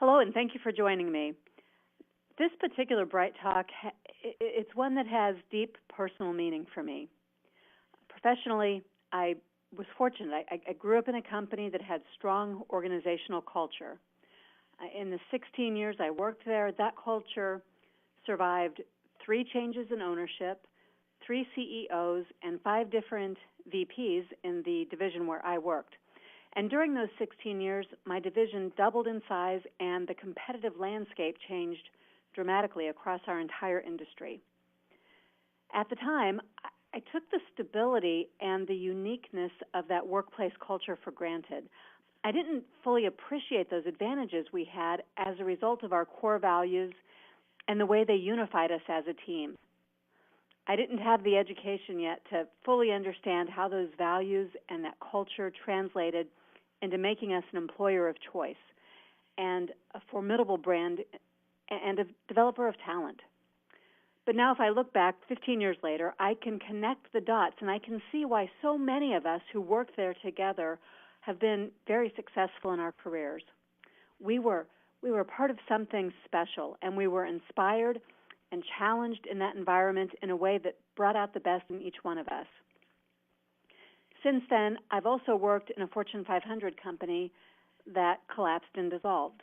Hello, and thank you for joining me. This particular Bright Talk, it's one that has deep personal meaning for me. Professionally, I was fortunate. I grew up in a company that had strong organizational culture. In the 16 years I worked there, that culture survived 3 changes in ownership, 3 CEOs, and 5 different VPs in the division where I worked. And during those 16 years, my division doubled in size, and the competitive landscape changed dramatically across our entire industry. At the time, I took the stability and the uniqueness of that workplace culture for granted. I didn't fully appreciate those advantages we had as a result of our core values and the way they unified us as a team. I didn't have the education yet to fully understand how those values and that culture translated into making us an employer of choice and a formidable brand and a developer of talent. But now if I look back 15 years later, I can connect the dots, and I can see why so many of us who worked there together have been very successful in our careers. We were part of something special, and we were inspired and challenged in that environment in a way that brought out the best in each one of us. Since then, I've also worked in a Fortune 500 company that collapsed and dissolved.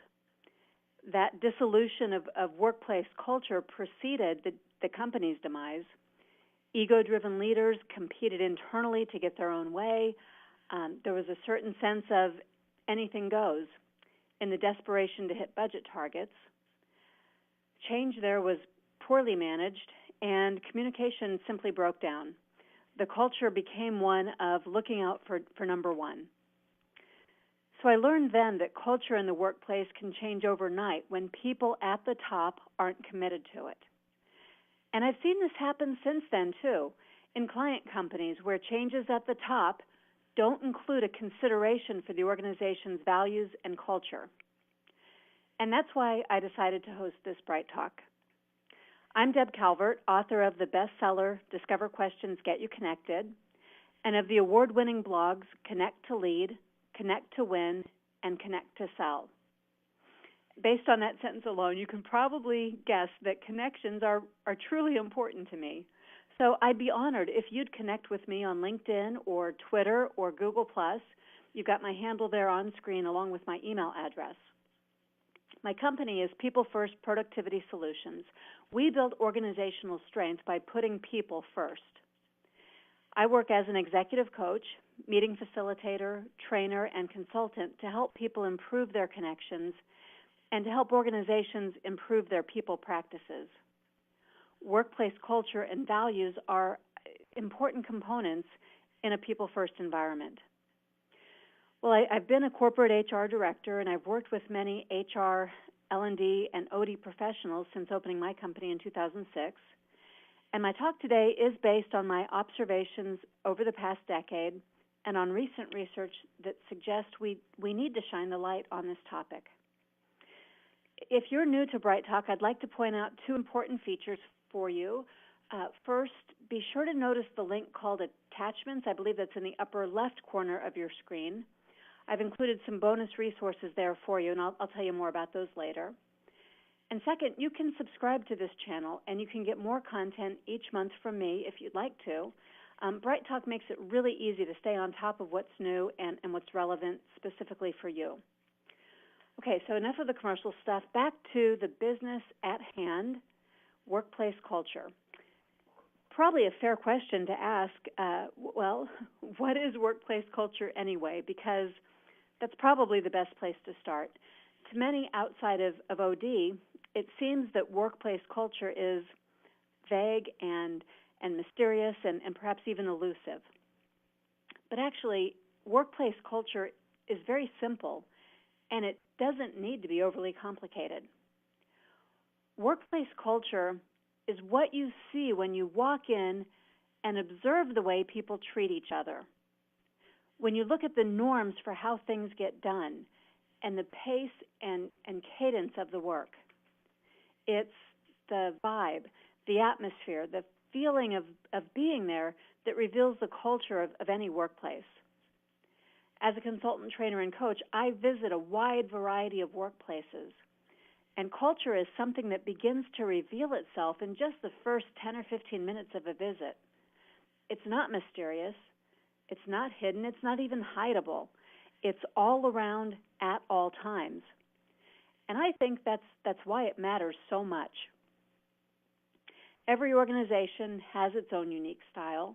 That dissolution of workplace culture preceded the company's demise. Ego-driven leaders competed internally to get their own way. There was a certain sense of anything goes in the desperation to hit budget targets. Change there was poorly managed, and communication simply broke down. The culture became one of looking out for number one. So I learned then that culture in the workplace can change overnight when people at the top aren't committed to it. And I've seen this happen since then, too, in client companies where changes at the top don't include a consideration for the organization's values and culture. And that's why I decided to host this Bright Talk. I'm Deb Calvert, author of the bestseller Discover Questions Get You Connected, and of the award-winning blogs Connect to Lead, Connect to Win, and Connect to Sell. Based on that sentence alone, you can probably guess that connections are truly important to me. So I'd be honored if you'd connect with me on LinkedIn or Twitter or Google+. You've got my handle there on screen along with my email address. My company is People First Productivity Solutions. We build organizational strength by putting people first. I work as an executive coach, meeting facilitator, trainer, and consultant to help people improve their connections and to help organizations improve their people practices. Workplace culture and values are important components in a people-first environment. Well, I've been a corporate HR director, and I've worked with many HR, L&D, and OD professionals since opening my company in 2006. And my talk today is based on my observations over the past decade and on recent research that suggests we need to shine the light on this topic. If you're new to Bright Talk, I'd like to point out 2 important features for you. First, be sure to notice the link called Attachments. I believe that's in the upper left corner of your screen. I've included some bonus resources there for you, and I'll tell you more about those later. And second, you can subscribe to this channel, and you can get more content each month from me if you'd like to. Bright Talk makes it really easy to stay on top of what's new and what's relevant specifically for you. Okay, so enough of the commercial stuff. Back to the business at hand, workplace culture. Probably a fair question to ask, what is workplace culture anyway? Because that's probably the best place to start. To many outside of OD, it seems that workplace culture is vague and mysterious and perhaps even elusive. But actually, workplace culture is very simple, and it doesn't need to be overly complicated. Workplace culture is what you see when you walk in and observe the way people treat each other. When you look at the norms for how things get done and the pace and cadence of the work. It's the vibe, the atmosphere, the feeling of being there that reveals the culture of any workplace. As a consultant, trainer, and coach, I visit a wide variety of workplaces, And culture is something that begins to reveal itself in just the first 10 or 15 minutes of a visit. It's not mysterious. It's not hidden. It's not even hideable. It's all around at all times. And I think that's why it matters so much. Every organization has its own unique style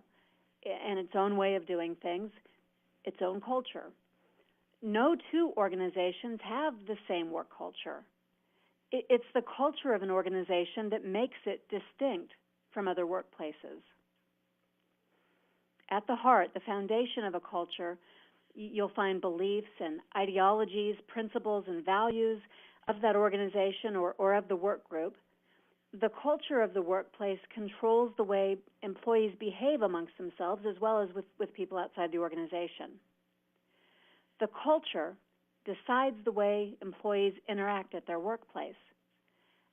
and its own way of doing things, its own culture. No two organizations have the same work culture. It's the culture of an organization that makes it distinct from other workplaces. At the heart, the foundation of a culture, you'll find beliefs and ideologies, principles and values of that organization or of the work group. The culture of the workplace controls the way employees behave amongst themselves as well as with people outside the organization. The culture decides the way employees interact at their workplace.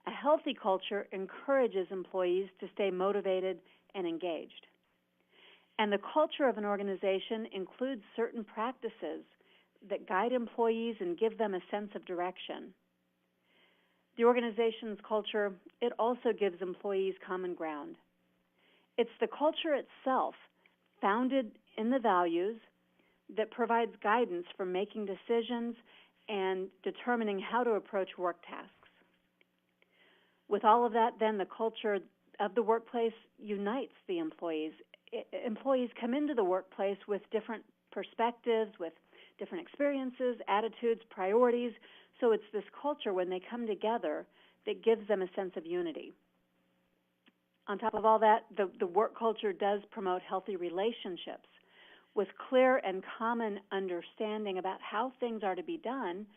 A healthy culture encourages employees to stay motivated and engaged. And the culture of an organization includes certain practices that guide employees and give them a sense of direction. The organization's culture, it also gives employees common ground. It's the culture itself, founded in the values, that provides guidance for making decisions and determining how to approach work tasks. With all of that, then, the culture of the workplace unites the employees. Employees come into the workplace with different perspectives, with different experiences, attitudes, priorities. So it's this culture, when they come together, that gives them a sense of unity. On top of all that, the work culture does promote healthy relationships with clear and common understanding about how things are to be done.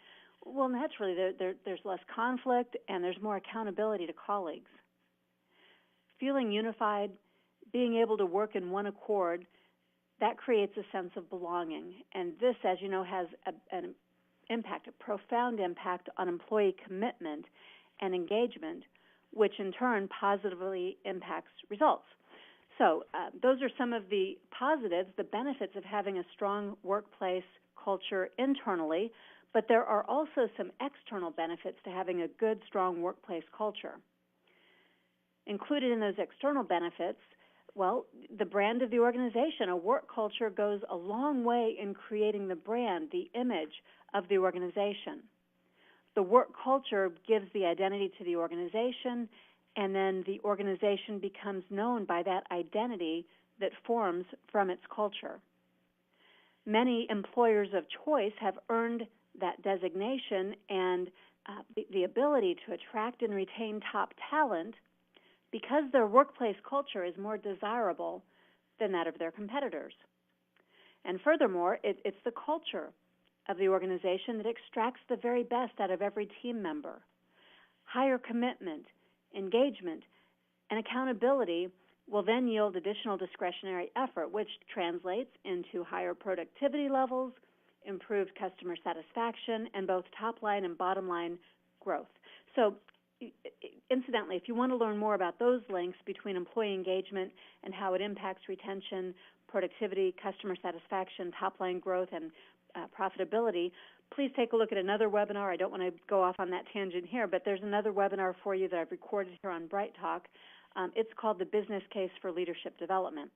Well, naturally, there's less conflict and there's more accountability to colleagues. Feeling unified, being able to work in one accord, that creates a sense of belonging. And this, as you know, has an impact, a profound impact on employee commitment and engagement, which in turn positively impacts results. So those are some of the positives, the benefits of having a strong workplace culture internally, but there are also some external benefits to having a good, strong workplace culture. Included in those external benefits, well, the brand of the organization. A work culture goes a long way in creating the brand, the image of the organization. The work culture gives the identity to the organization, and then the organization becomes known by that identity that forms from its culture. Many employers of choice have earned that designation and the ability to attract and retain top talent because their workplace culture is more desirable than that of their competitors. And furthermore, it's the culture of the organization that extracts the very best out of every team member. Higher commitment, engagement, and accountability will then yield additional discretionary effort, which translates into higher productivity levels, improved customer satisfaction, and both top-line and bottom-line growth. So, incidentally, if you want to learn more about those links between employee engagement and how it impacts retention, productivity, customer satisfaction, top-line growth, and profitability, please take a look at another webinar. I don't want to go off on that tangent here, but there's another webinar for you that I've recorded here on Bright Talk. It's called The Business Case for Leadership Development.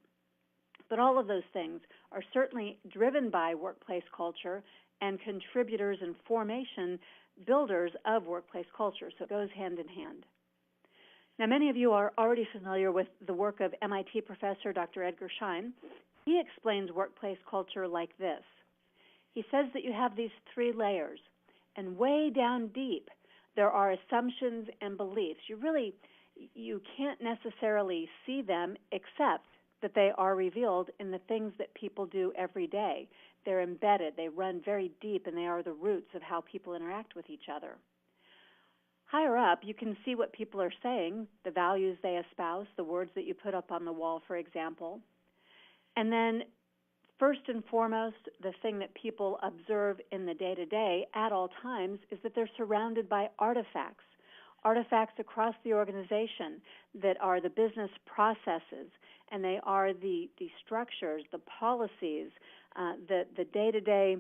But all of those things are certainly driven by workplace culture and contributors and formation builders of workplace culture, so it goes hand in hand. Now, many of you are already familiar with the work of MIT professor Dr. Edgar Schein. He explains workplace culture like this. He says that you have these three layers, and way down deep, there are assumptions and beliefs. You can't necessarily see them except that they are revealed in the things that people do every day. They're embedded, they run very deep, and they are the roots of how people interact with each other. Higher up, you can see what people are saying, the values they espouse, the words that you put up on the wall, for example. And then, first and foremost, the thing that people observe in the day-to-day at all times is that they're surrounded by artifacts across the organization that are the business processes, and they are the structures, the policies, the day-to-day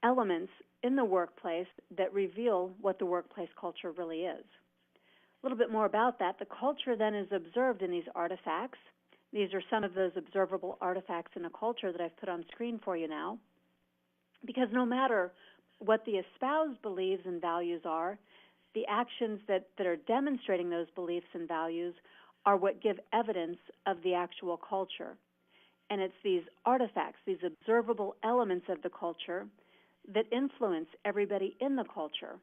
elements in the workplace that reveal what the workplace culture really is. A little bit more about that. The culture then is observed in these artifacts. These are some of those observable artifacts in a culture that I've put on screen for you now. Because no matter what the espoused beliefs and values are, the actions that are demonstrating those beliefs and values are what give evidence of the actual culture. And it's these artifacts, these observable elements of the culture that influence everybody in the culture.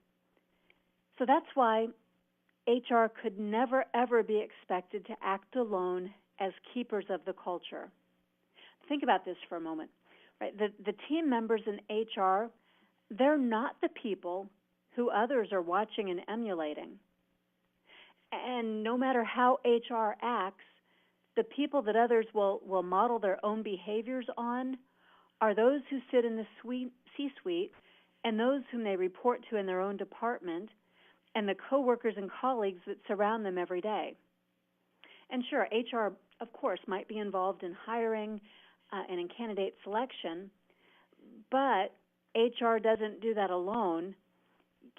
So that's why HR could never, ever be expected to act alone as keepers of the culture. Think about this for a moment. Right? The team members in HR, they're not the people who others are watching and emulating. And no matter how HR acts, the people that others will model their own behaviors on are those who sit in the C-suite and those whom they report to in their own department and the coworkers and colleagues that surround them every day. And sure, HR, of course, might be involved in hiring and in candidate selection, but HR doesn't do that alone.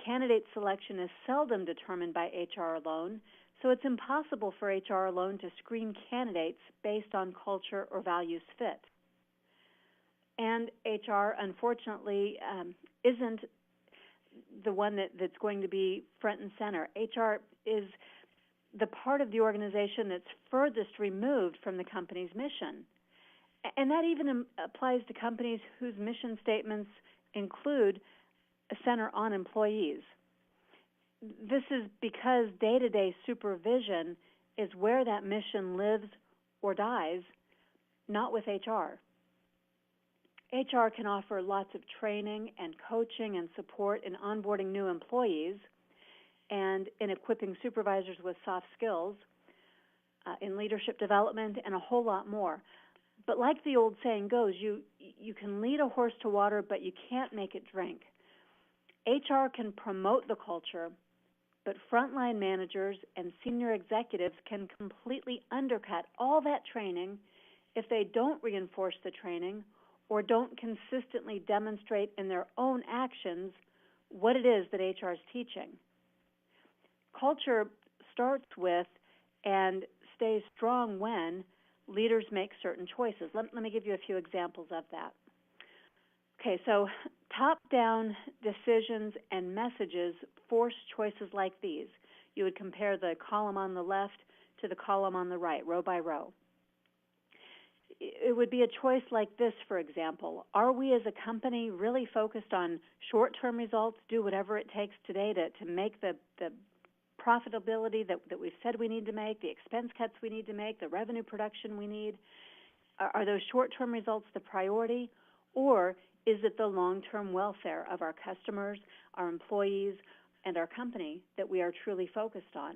Candidate selection is seldom determined by HR alone, so it's impossible for HR alone to screen candidates based on culture or values fit. And HR, unfortunately, isn't the one that's going to be front and center. HR is the part of the organization that's furthest removed from the company's mission. And that even applies to companies whose mission statements include a center on employees. This is because day-to-day supervision is where that mission lives or dies, not with HR. HR can offer lots of training and coaching and support in onboarding new employees and in equipping supervisors with soft skills, in leadership development, and a whole lot more. But like the old saying goes, you can lead a horse to water, but you can't make it drink. HR can promote the culture, but frontline managers and senior executives can completely undercut all that training if they don't reinforce the training or don't consistently demonstrate in their own actions what it is that HR is teaching. Culture starts with and stays strong when leaders make certain choices. Let me give you a few examples of that. Okay, so top-down decisions and messages force choices like these. You would compare the column on the left to the column on the right, row by row. It would be a choice like this, for example. Are we as a company really focused on short-term results, do whatever it takes today to make the profitability that we've said we need to make, the expense cuts we need to make, the revenue production we need? Are those short-term results the priority, or is it the long-term welfare of our customers, our employees, and our company that we are truly focused on?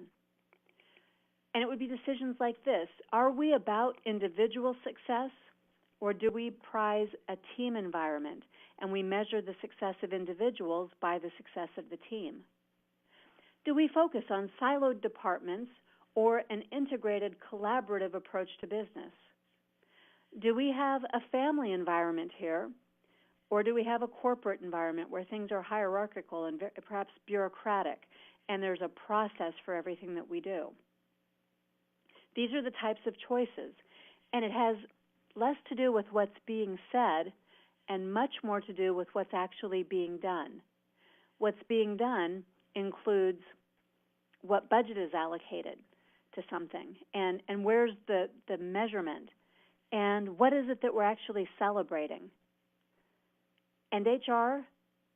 And it would be decisions like this. Are we about individual success, or do we prize a team environment and we measure the success of individuals by the success of the team? Do we focus on siloed departments or an integrated collaborative approach to business? Do we have a family environment here, or do we have a corporate environment where things are hierarchical and perhaps bureaucratic and there's a process for everything that we do? These are the types of choices, and it has less to do with what's being said and much more to do with what's actually being done. What's being done includes what budget is allocated to something, and where's the measurement, and what is it that we're actually celebrating. And HR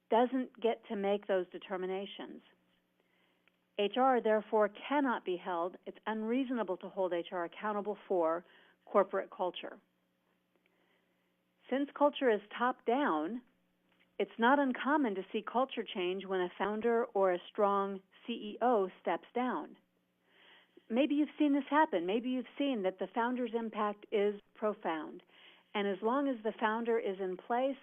doesn't get to make those determinations. HR, therefore, cannot be held, it's unreasonable to hold HR accountable for corporate culture. Since culture is top-down, it's not uncommon to see culture change when a founder or a strong CEO steps down. Maybe you've seen this happen. Maybe you've seen that the founder's impact is profound. And as long as the founder is in place,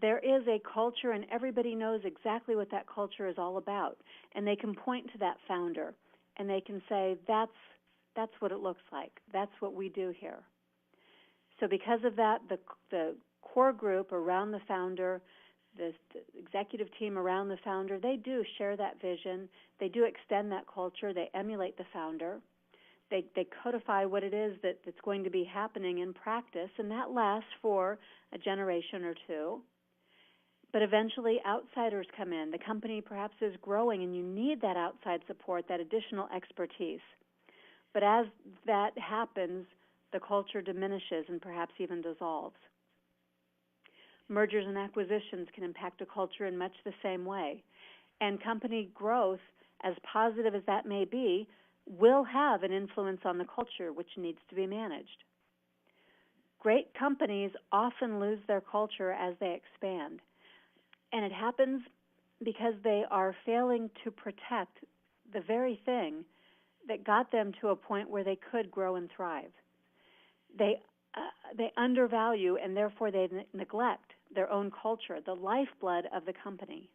there is a culture, and everybody knows exactly what that culture is all about. And they can point to that founder, and they can say, that's what it looks like. That's what we do here. So because of that, the core group around the founder, the executive team around the founder, they do share that vision. They do extend that culture. They emulate the founder. They codify what it is that's going to be happening in practice, and that lasts for a generation or two. But eventually outsiders come in. The company perhaps is growing, and you need that outside support, that additional expertise. But as that happens, the culture diminishes and perhaps even dissolves. Mergers and acquisitions can impact a culture in much the same way. And company growth, as positive as that may be, will have an influence on the culture, which needs to be managed. Great companies often lose their culture as they expand. And it happens because they are failing to protect the very thing that got them to a point where they could grow and thrive. They undervalue and therefore they neglect their own culture, the lifeblood of the company.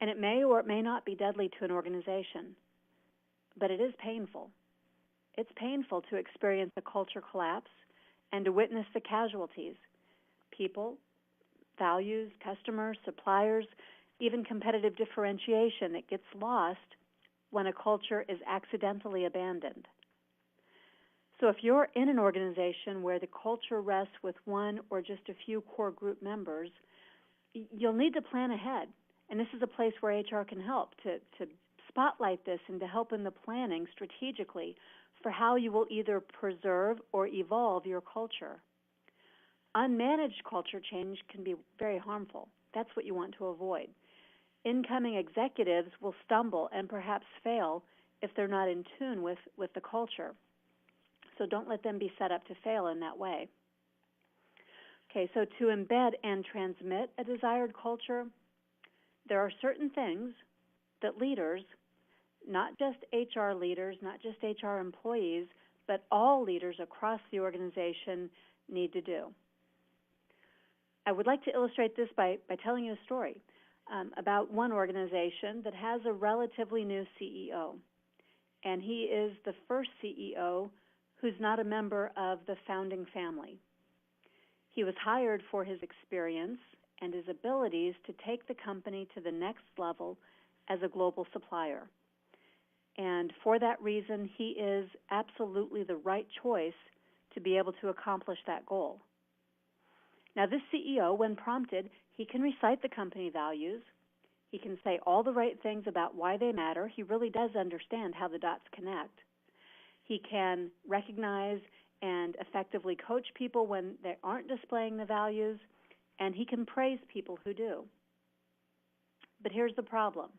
And it may or it may not be deadly to an organization, but it is painful. It's painful to experience a culture collapse and to witness the casualties. People, values, customers, suppliers, even competitive differentiation that gets lost when a culture is accidentally abandoned. So if you're in an organization where the culture rests with one or just a few core group members, you'll need to plan ahead. And this is a place where HR can help to spotlight this and to help in the planning strategically for how you will either preserve or evolve your culture. Unmanaged culture change can be very harmful. That's what you want to avoid. Incoming executives will stumble and perhaps fail if they're not in tune with the culture. So don't let them be set up to fail in that way. Okay, so to embed and transmit a desired culture, there are certain things that leaders, not just HR leaders, not just HR employees, but all leaders across the organization need to do. I would like to illustrate this by telling you a story about one organization that has a relatively new CEO. And he is the first CEO who's not a member of the founding family. He was hired for his experience and his abilities to take the company to the next level as a global supplier. And for that reason, he is absolutely the right choice to be able to accomplish that goal. Now, this CEO, when prompted, he can recite the company values. He can say all the right things about why they matter. He really does understand how the dots connect. He can recognize and effectively coach people when they aren't displaying the values, and he can praise people who do. But here's the problem.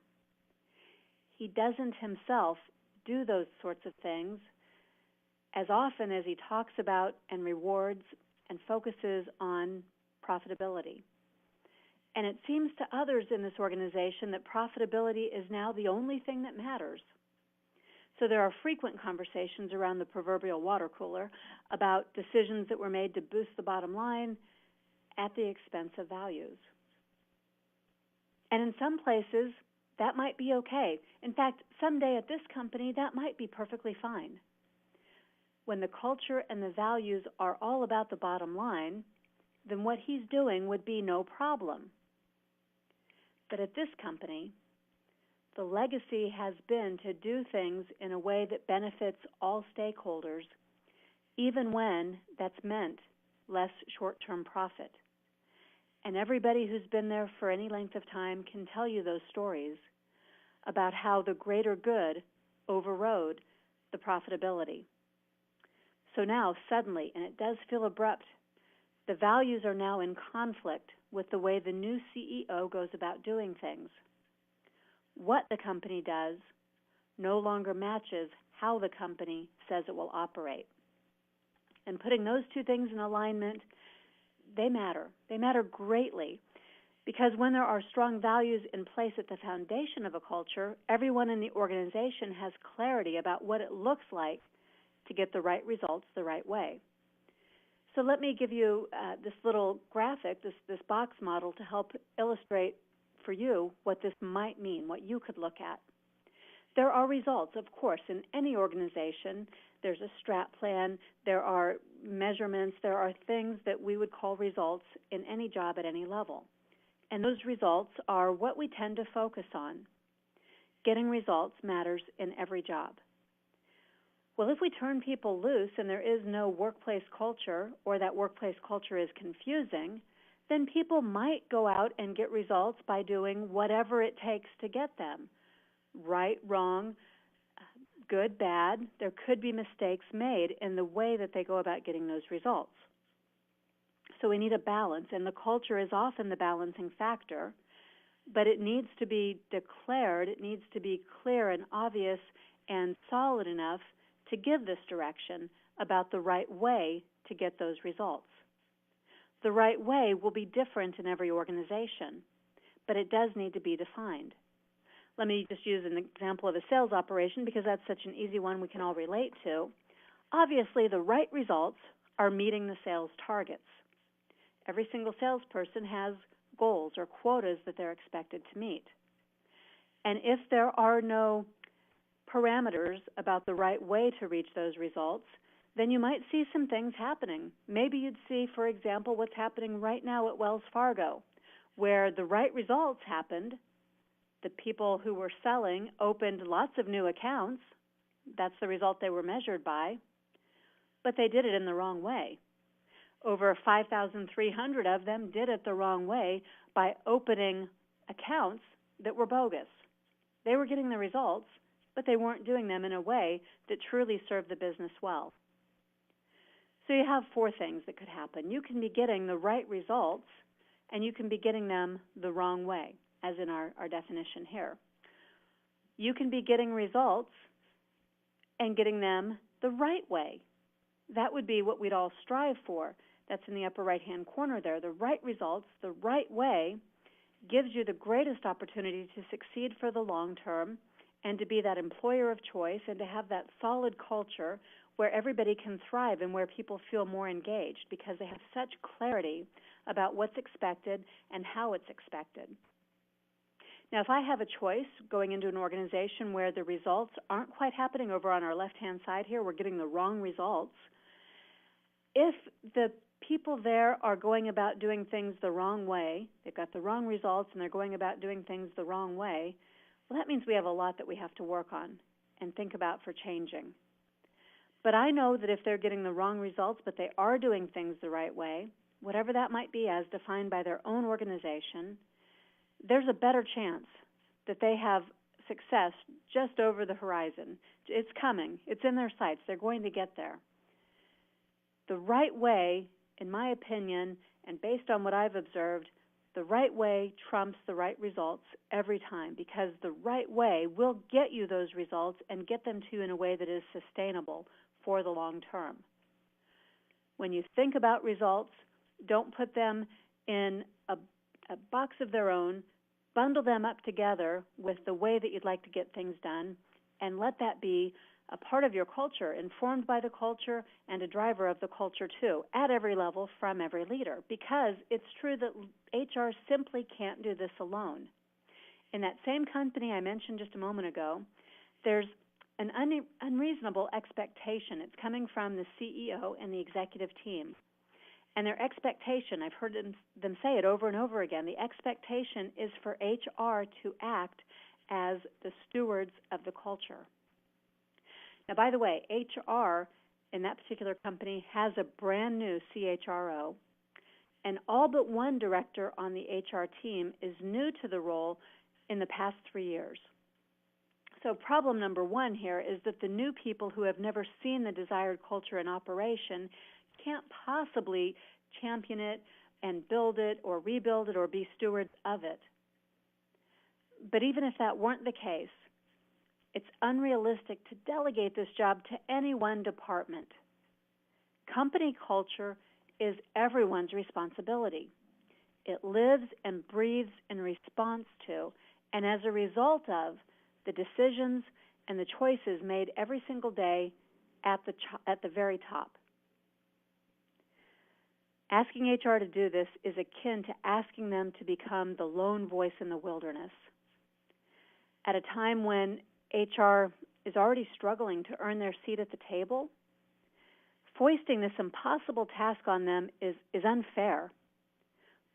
He doesn't himself do those sorts of things as often as he talks about and rewards and focuses on profitability. And it seems to others in this organization that profitability is now the only thing that matters. So there are frequent conversations around the proverbial water cooler about decisions that were made to boost the bottom line at the expense of values. And in some places, that might be okay. In fact, someday at this company, that might be perfectly fine. When the culture and the values are all about the bottom line, then what he's doing would be no problem. But at this company, the legacy has been to do things in a way that benefits all stakeholders, even when that's meant less short-term profit. And everybody who's been there for any length of time can tell you those stories about how the greater good overrode the profitability. So now, suddenly, and it does feel abrupt, the values are now in conflict with the way the new CEO goes about doing things. What the company does no longer matches how the company says it will operate. And putting those two things in alignment, they matter. They matter greatly because when there are strong values in place at the foundation of a culture, everyone in the organization has clarity about what it looks like to get the right results the right way. So let me give you this little graphic, this box model to help illustrate for you what this might mean, what you could look at. There are results, of course, in any organization. There's a strat plan, there are measurements, there are things that we would call results in any job at any level. And those results are what we tend to focus on. Getting results matters in every job. Well, if we turn people loose and there is no workplace culture, or that workplace culture is confusing, then people might go out and get results by doing whatever it takes to get them. Right, wrong, good, bad. There could be mistakes made in the way that they go about getting those results. So we need a balance, and the culture is often the balancing factor, but it needs to be declared, it needs to be clear and obvious and solid enough to give this direction about the right way to get those results. The right way will be different in every organization, but it does need to be defined. Let me just use an example of a sales operation because that's such an easy one we can all relate to. Obviously, the right results are meeting the sales targets. Every single salesperson has goals or quotas that they're expected to meet. And if there are no parameters about the right way to reach those results, then you might see some things happening. Maybe you'd see, for example, what's happening right now at Wells Fargo, where the right results happened. The people who were selling opened lots of new accounts. That's the result they were measured by. But they did it in the wrong way. Over 5,300 of them did it the wrong way by opening accounts that were bogus. They were getting the results, but they weren't doing them in a way that truly served the business well. So you have four things that could happen. You can be getting the right results, and you can be getting them the wrong way, as in our definition here. You can be getting results and getting them the right way. That would be what we'd all strive for. That's in the upper right-hand corner there. The right results, the right way, gives you the greatest opportunity to succeed for the long term and to be that employer of choice and to have that solid culture where everybody can thrive and where people feel more engaged because they have such clarity about what's expected and how it's expected. Now, if I have a choice going into an organization where the results aren't quite happening over on our left-hand side here, we're getting the wrong results, if the people there are going about doing things the wrong way, they've got the wrong results and they're going about doing things the wrong way, well, that means we have a lot that we have to work on and think about for changing. But I know that if they're getting the wrong results, but they are doing things the right way, whatever that might be as defined by their own organization, there's a better chance that they have success just over the horizon. It's coming. It's in their sights. They're going to get there. The right way, in my opinion, and based on what I've observed, the right way trumps the right results every time because the right way will get you those results and get them to you in a way that is sustainable for the long term. When you think about results, don't put them in a box of their own. Bundle them up together with the way that you'd like to get things done, and let that be a part of your culture, informed by the culture and a driver of the culture too, at every level from every leader, because it's true that HR simply can't do this alone. In that same company I mentioned just a moment ago, there's an unreasonable expectation. It's coming from the CEO and the executive team. And their expectation, I've heard them say it over and over again, the expectation is for HR to act as the stewards of the culture. Now, by the way, HR in that particular company has a brand new CHRO, and all but one director on the HR team is new to the role in the past 3 years. So problem number one here is that the new people who have never seen the desired culture in operation can't possibly champion it and build it or rebuild it or be stewards of it. But even if that weren't the case, it's unrealistic to delegate this job to any one department. Company culture is everyone's responsibility. It lives and breathes in response to, and as a result of, the decisions and the choices made every single day at the very top. Asking HR to do this is akin to asking them to become the lone voice in the wilderness. At a time when HR is already struggling to earn their seat at the table, foisting this impossible task on them is unfair.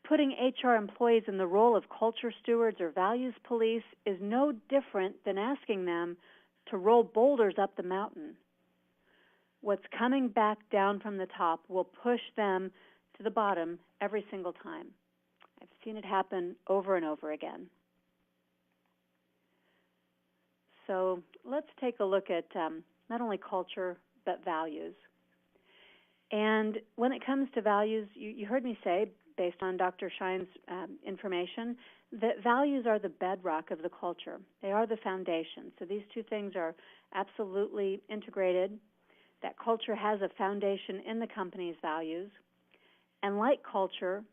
Putting HR employees in the role of culture stewards or values police is no different than asking them to roll boulders up the mountain. What's coming back down from the top will push them to the bottom every single time. I've seen it happen over and over again. So let's take a look at not only culture, but values. And when it comes to values, you heard me say, based on Dr. Shine's information, that values are the bedrock of the culture. They are the foundation. So these two things are absolutely integrated. That culture has a foundation in the company's values. And like culture,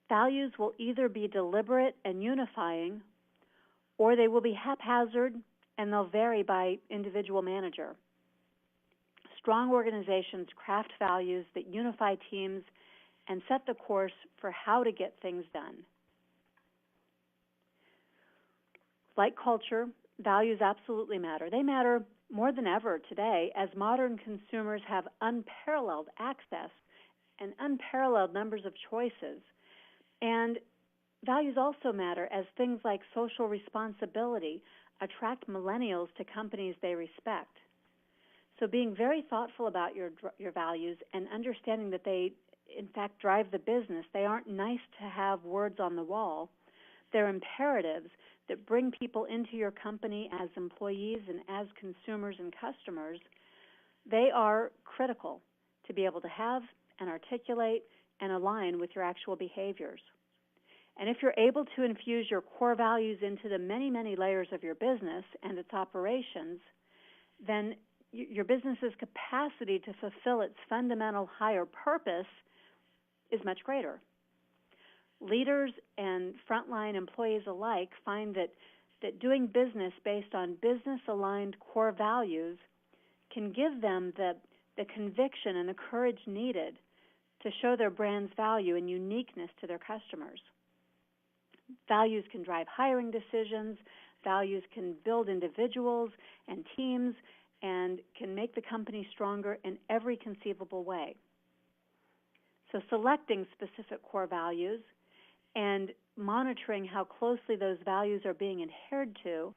values will either be deliberate and unifying, or they will be haphazard and they'll vary by individual manager. Strong organizations craft values that unify teams and set the course for how to get things done. Like culture, values absolutely matter. They matter more than ever today as modern consumers have unparalleled access and unparalleled numbers of choices. And values also matter as things like social responsibility attract millennials to companies they respect. So being very thoughtful about your values and understanding that they, in fact, drive the business. They aren't nice to have words on the wall. They're imperatives that bring people into your company as employees and as consumers and customers. They are critical to be able to have and articulate and align with your actual behaviors. And if you're able to infuse your core values into the many, many layers of your business and its operations, then your business's capacity to fulfill its fundamental higher purpose is much greater. Leaders and frontline employees alike find that doing business based on business-aligned core values can give them the conviction and the courage needed to show their brand's value and uniqueness to their customers. Values can drive hiring decisions. Values can build individuals and teams and can make the company stronger in every conceivable way. So selecting specific core values and monitoring how closely those values are being adhered to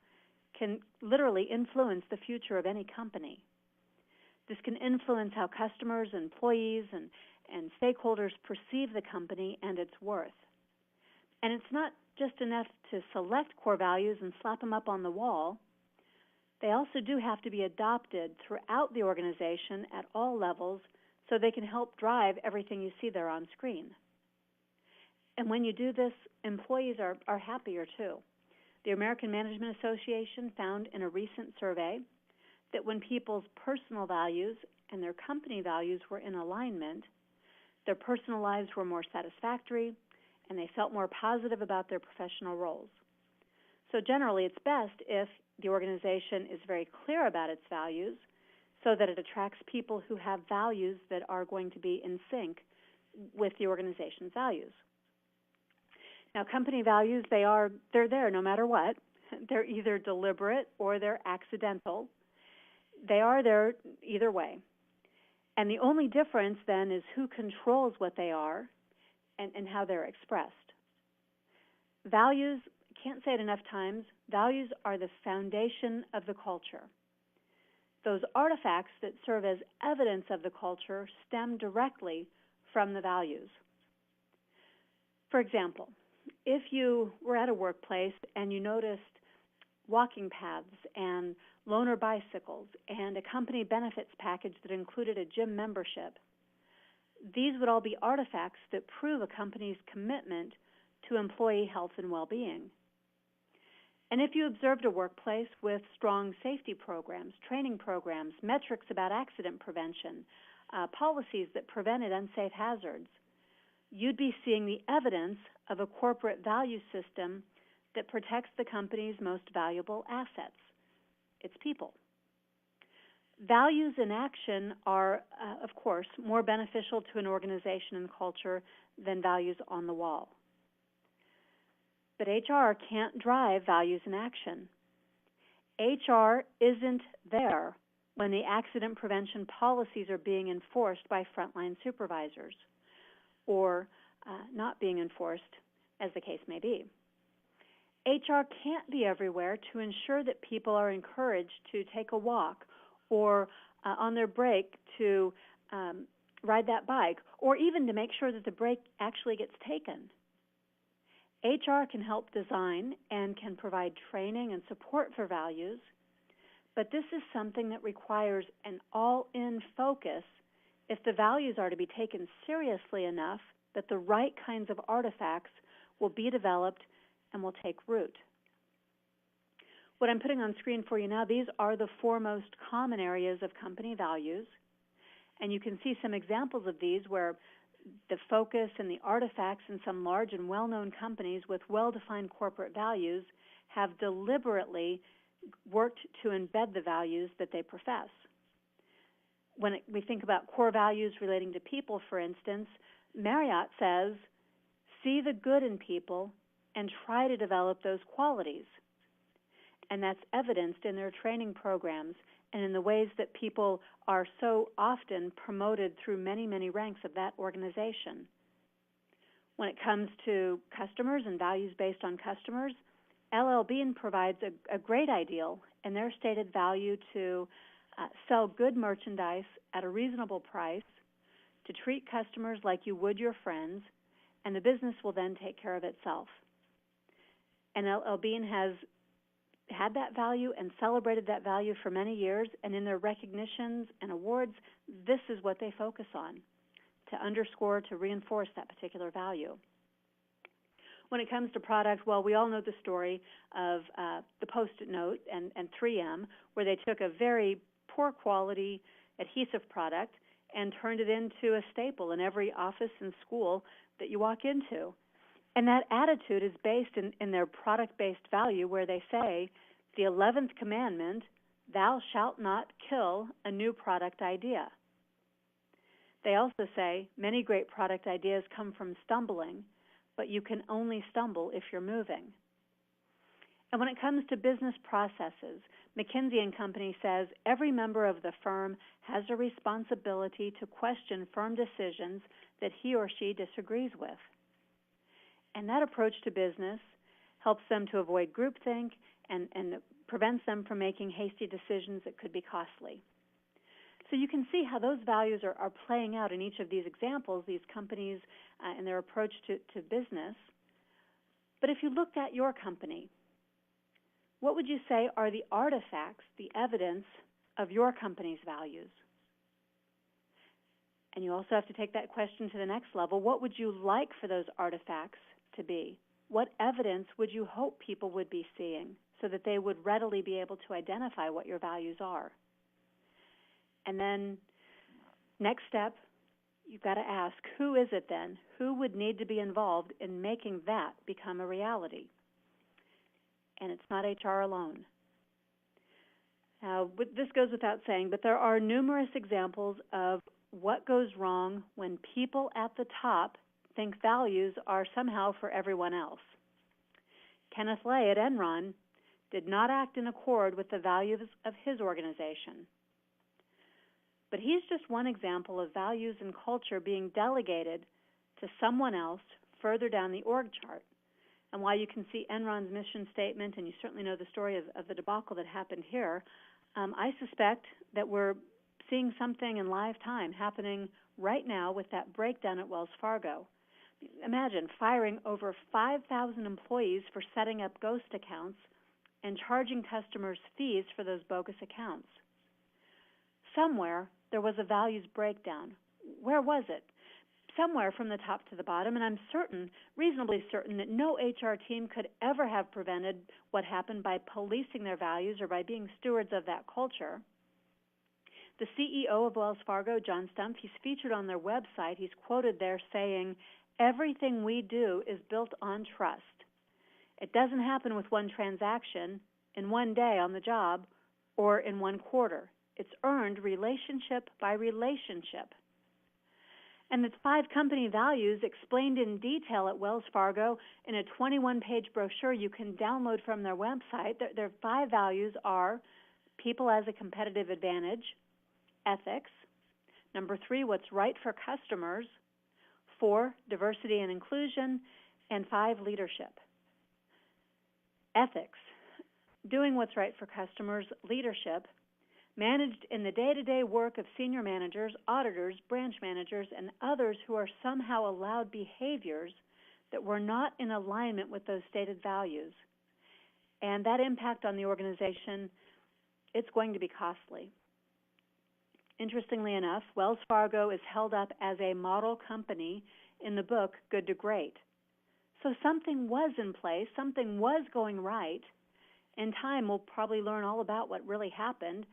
can literally influence the future of any company. This can influence how customers, employees, and stakeholders perceive the company and its worth. And it's not just enough to select core values and slap them up on the wall. They also do have to be adopted throughout the organization at all levels so they can help drive everything you see there on screen. And when you do this, employees are happier too. The American Management Association found in a recent survey that when people's personal values and their company values were in alignment, their personal lives were more satisfactory and they felt more positive about their professional roles. So generally, it's best if the organization is very clear about its values so that it attracts people who have values that are going to be in sync with the organization's values. Now, company values, they're there no matter what. They're either deliberate or they're accidental. They are there either way. And the only difference then is who controls what they are and how they're expressed. Values, can't say it enough times, values are the foundation of the culture. Those artifacts that serve as evidence of the culture stem directly from the values. For example, if you were at a workplace and you noticed walking paths and loaner bicycles and a company benefits package that included a gym membership, these would all be artifacts that prove a company's commitment to employee health and well-being. And if you observed a workplace with strong safety programs, training programs, metrics about accident prevention, policies that prevented unsafe hazards, you'd be seeing the evidence of a corporate value system that protects the company's most valuable assets, its people. Values in action are, of course, more beneficial to an organization and culture than values on the wall. But HR can't drive values in action. HR isn't there when the accident prevention policies are being enforced by frontline supervisors or not being enforced as the case may be. HR can't be everywhere to ensure that people are encouraged to take a walk or on their break to ride that bike, or even to make sure that the break actually gets taken. HR can help design and can provide training and support for values, but this is something that requires an all-in focus if the values are to be taken seriously enough that the right kinds of artifacts will be developed and will take root. What I'm putting on screen for you now, these are the four most common areas of company values. And you can see some examples of these where the focus and the artifacts in some large and well-known companies with well-defined corporate values have deliberately worked to embed the values that they profess. When we think about core values relating to people, for instance, Marriott says, see the good in people and try to develop those qualities. And that's evidenced in their training programs and in the ways that people are so often promoted through many, many ranks of that organization. When it comes to customers and values based on customers, LL Bean provides a great ideal in their stated value to sell good merchandise at a reasonable price, to treat customers like you would your friends, and the business will then take care of itself. And LL Bean has had that value and celebrated that value for many years, and in their recognitions and awards, this is what they focus on, to underscore, to reinforce that particular value. When it comes to product, well, we all know the story of the Post-it note and 3M, where they took a very poor quality adhesive product and turned it into a staple in every office and school that you walk into. And that attitude is based in their product-based value, where they say, the 11th commandment, thou shalt not kill a new product idea. They also say, many great product ideas come from stumbling, but you can only stumble if you're moving. And when it comes to business processes, McKinsey & Company says every member of the firm has a responsibility to question firm decisions that he or she disagrees with. And that approach to business helps them to avoid groupthink and prevents them from making hasty decisions that could be costly. So you can see how those values are playing out in each of these examples, these companies and their approach to business. But if you looked at your company, what would you say are the artifacts, the evidence of your company's values? And you also have to take that question to the next level. What would you like for those artifacts to be? What evidence would you hope people would be seeing so that they would readily be able to identify what your values are? And then next step, you've got to ask, who is it then? Who would need to be involved in making that become a reality? And it's not HR alone. Now, this goes without saying, but there are numerous examples of what goes wrong when people at the top think values are somehow for everyone else. Kenneth Lay at Enron did not act in accord with the values of his organization. But he's just one example of values and culture being delegated to someone else further down the org chart. And while you can see Enron's mission statement, and you certainly know the story of the debacle that happened here, I suspect that we're seeing something in live time happening right now with that breakdown at Wells Fargo. Imagine firing over 5,000 employees for setting up ghost accounts and charging customers fees for those bogus accounts. Somewhere there was a values breakdown. Where was it? Somewhere from the top to the bottom, and I'm certain, reasonably certain, that no HR team could ever have prevented what happened by policing their values or by being stewards of that culture. The CEO of Wells Fargo, John Stumpf, he's featured on their website. He's quoted there saying, "Everything we do is built on trust. It doesn't happen with one transaction, in one day on the job, or in one quarter. It's earned relationship by relationship." And the 5 company values explained in detail at Wells Fargo in a 21-page brochure you can download from their website. Their 5 values are people as a competitive advantage, ethics, number 3, what's right for customers, 4, diversity and inclusion, And 5, leadership. Ethics, doing what's right for customers. Leadership, managed in the day-to-day work of senior managers, auditors, branch managers, and others who are somehow allowed behaviors that were not in alignment with those stated values. And that impact on the organization, it's going to be costly. Interestingly enough, Wells Fargo is held up as a model company in the book Good to Great. So something was in place, something was going right. In time, we'll probably learn all about what really happened,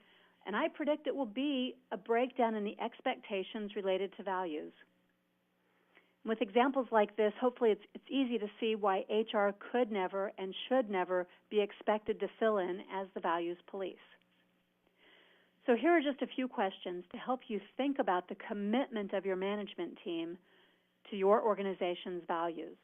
and I predict it will be a breakdown in the expectations related to values. With examples like this, hopefully it's easy to see why HR could never and should never be expected to fill in as the values police. So here are just a few questions to help you think about the commitment of your management team to your organization's values.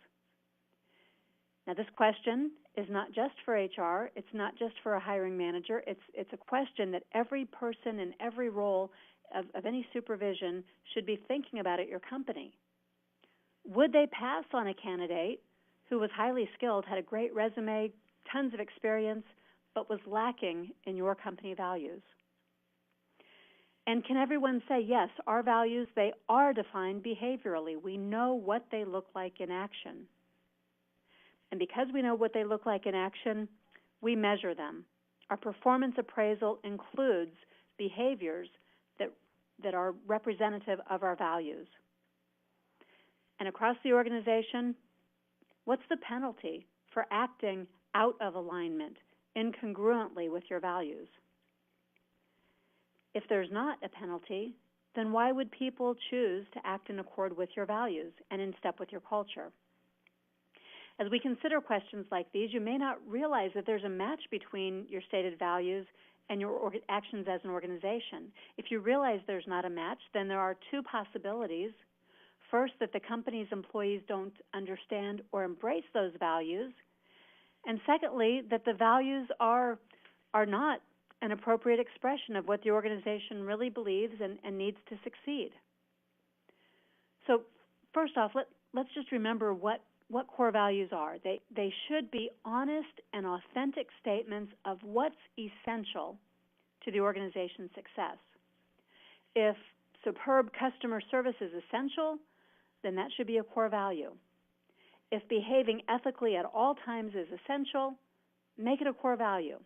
Now, this question is not just for HR. It's not just for a hiring manager. It's a question that every person in every role of any supervision should be thinking about at your company. Would they pass on a candidate who was highly skilled, had a great resume, tons of experience, but was lacking in your company values? And can everyone say, yes, our values, they are defined behaviorally. We know what they look like in action. And because we know what they look like in action, we measure them. Our performance appraisal includes behaviors that are representative of our values. And across the organization, what's the penalty for acting out of alignment, incongruently with your values? If there's not a penalty, then why would people choose to act in accord with your values and in step with your culture? As we consider questions like these, you may not realize that there's a match between your stated values and your actions as an organization. If you realize there's not a match, then there are 2 possibilities. First, that the company's employees don't understand or embrace those values. And secondly, that the values are not an appropriate expression of what the organization really believes and needs to succeed. So first off, let's just remember what core values are. They should be honest and authentic statements of what's essential to the organization's success. If superb customer service is essential, then that should be a core value. If behaving ethically at all times is essential, make it a core value.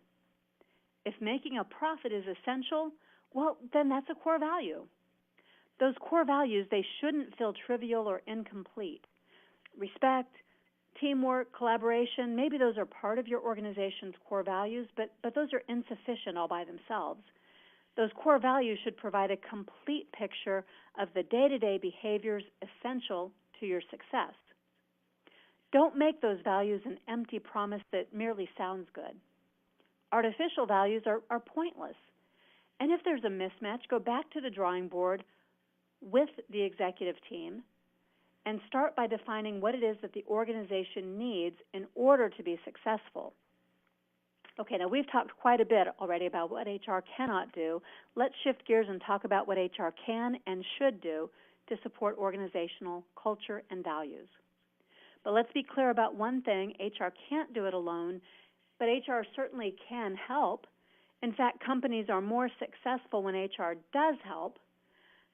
If making a profit is essential, well, then that's a core value. Those core values, they shouldn't feel trivial or incomplete. Respect, teamwork, collaboration, maybe those are part of your organization's core values, but those are insufficient all by themselves. Those core values should provide a complete picture of the day-to-day behaviors essential to your success. Don't make those values an empty promise that merely sounds good. Artificial values are pointless. And if there's a mismatch, go back to the drawing board with the executive team and start by defining what it is that the organization needs in order to be successful. Okay, now we've talked quite a bit already about what HR cannot do. Let's shift gears and talk about what HR can and should do to support organizational culture and values. But let's be clear about one thing. HR can't do it alone, but HR certainly can help. In fact, companies are more successful when HR does help.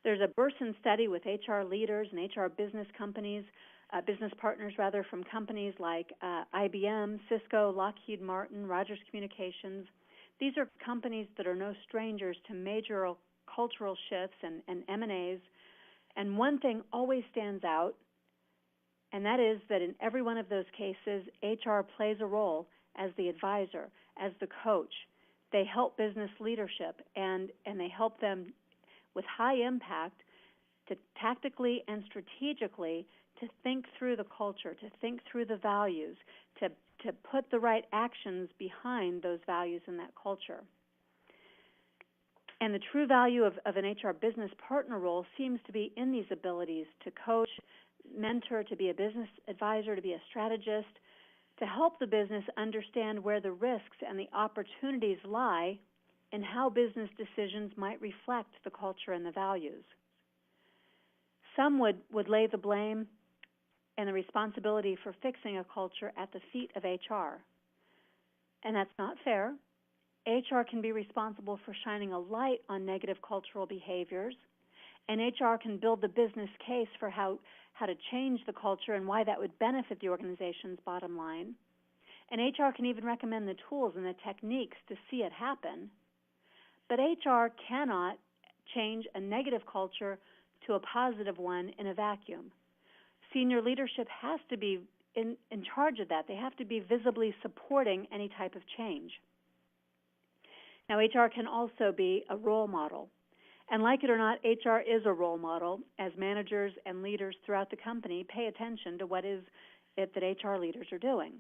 There's a Burson study with HR leaders and HR business partners from companies like IBM, Cisco, Lockheed Martin, Rogers Communications. These are companies that are no strangers to major cultural shifts and M&As. And one thing always stands out, and that is that in every one of those cases, HR plays a role as the advisor, as the coach. They help business leadership, and they help them with high impact to tactically and strategically to think through the culture, to think through the values, to put the right actions behind those values and that culture. And the true value of an HR business partner role seems to be in these abilities to coach, mentor, to be a business advisor, to be a strategist, to help the business understand where the risks and the opportunities lie and how business decisions might reflect the culture and the values. Some would lay the blame and the responsibility for fixing a culture at the feet of HR. And that's not fair. HR can be responsible for shining a light on negative cultural behaviors, and HR can build the business case for how to change the culture and why that would benefit the organization's bottom line. And HR can even recommend the tools and the techniques to see it happen. But HR cannot change a negative culture to a positive one in a vacuum. Senior leadership has to be in charge of that. They have to be visibly supporting any type of change. Now, HR can also be a role model. And like it or not, HR is a role model as managers and leaders throughout the company pay attention to what is it that HR leaders are doing.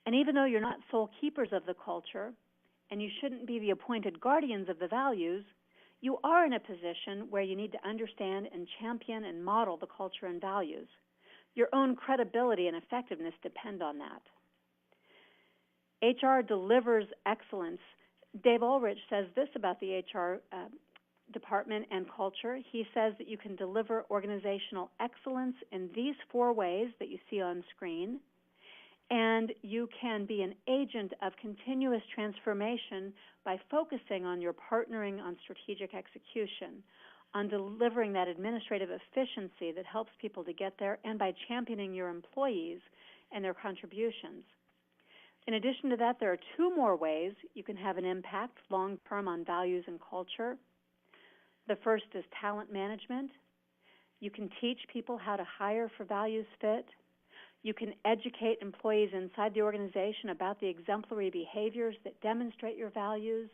And even though you're not sole keepers of the culture, and you shouldn't be the appointed guardians of the values, you are in a position where you need to understand and champion and model the culture and values. Your own credibility and effectiveness depend on that. HR delivers excellence. Dave Ulrich says this about the HR department and culture. He says that you can deliver organizational excellence in these 4 ways that you see on screen, and you can be an agent of continuous transformation by focusing on your partnering on strategic execution, on delivering that administrative efficiency that helps people to get there, and by championing your employees and their contributions. In addition to that, there are 2 more ways you can have an impact long-term on values and culture. The first is talent management. You can teach people how to hire for values fit. You can educate employees inside the organization about the exemplary behaviors that demonstrate your values.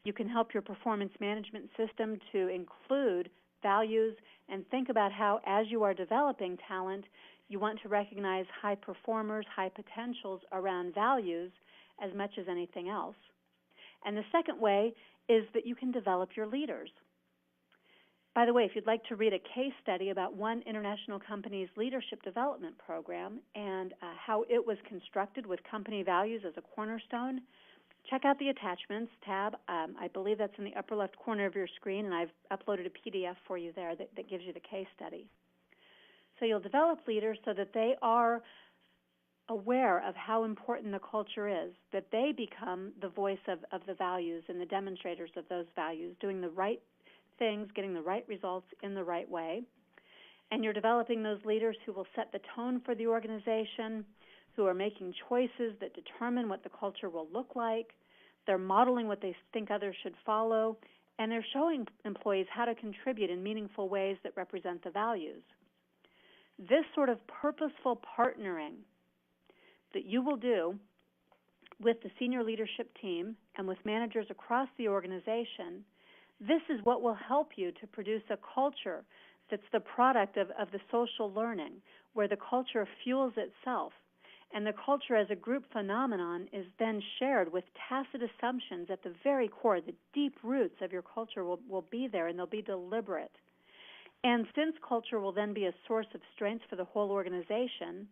You can help your performance management system to include values and think about how, as you are developing talent, you want to recognize high performers, high potentials around values as much as anything else. And the second way is that you can develop your leaders. By the way, if you'd like to read a case study about one international company's leadership development program and how it was constructed with company values as a cornerstone, check out the attachments tab. I believe that's in the upper left corner of your screen, and I've uploaded a PDF for you there that gives you the case study. So you'll develop leaders so that they are aware of how important the culture is, that they become the voice of the values and the demonstrators of those values, doing the right things, getting the right results in the right way. And you're developing those leaders who will set the tone for the organization, who are making choices that determine what the culture will look like. They're modeling what they think others should follow, and they're showing employees how to contribute in meaningful ways that represent the values. This sort of purposeful partnering that you will do with the senior leadership team and with managers across the organization, this is what will help you to produce a culture that's the product of the social learning, where the culture fuels itself. And the culture as a group phenomenon is then shared with tacit assumptions at the very core. The deep roots of your culture will be there, and they'll be deliberate. And since culture will then be a source of strength for the whole organization,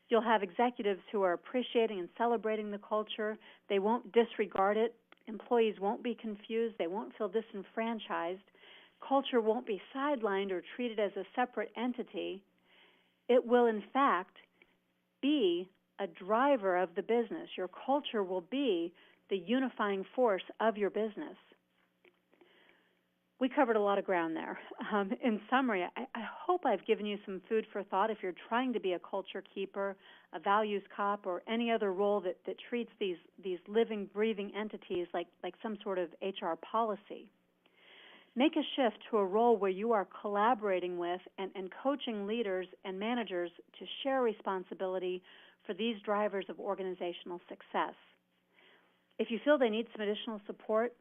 you'll have executives who are appreciating and celebrating the culture. They won't disregard it. Employees won't be confused. They won't feel disenfranchised. Culture won't be sidelined or treated as a separate entity. It will, in fact, be a driver of the business. Your culture will be the unifying force of your business. We covered a lot of ground there. In summary, I hope I've given you some food for thought if you're trying to be a culture keeper, a values cop, or any other role that treats these living, breathing entities like some sort of HR policy. Make a shift to a role where you are collaborating with and coaching leaders and managers to share responsibility for these drivers of organizational success. If you feel they need some additional support,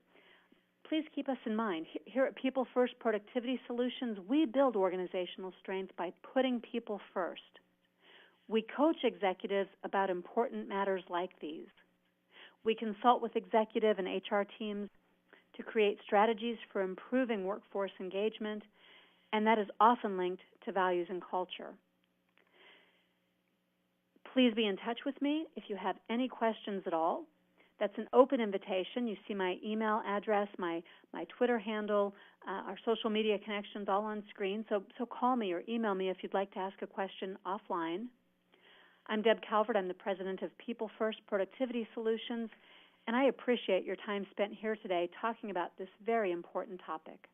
please keep us in mind. Here at People First Productivity Solutions, we build organizational strength by putting people first. We coach executives about important matters like these. We consult with executive and HR teams to create strategies for improving workforce engagement, and that is often linked to values and culture. Please be in touch with me if you have any questions at all. That's an open invitation. You see my email address, my Twitter handle, our social media connections all on screen. So call me or email me if you'd like to ask a question offline. I'm Deb Calvert. I'm the president of People First Productivity Solutions, and I appreciate your time spent here today talking about this very important topic.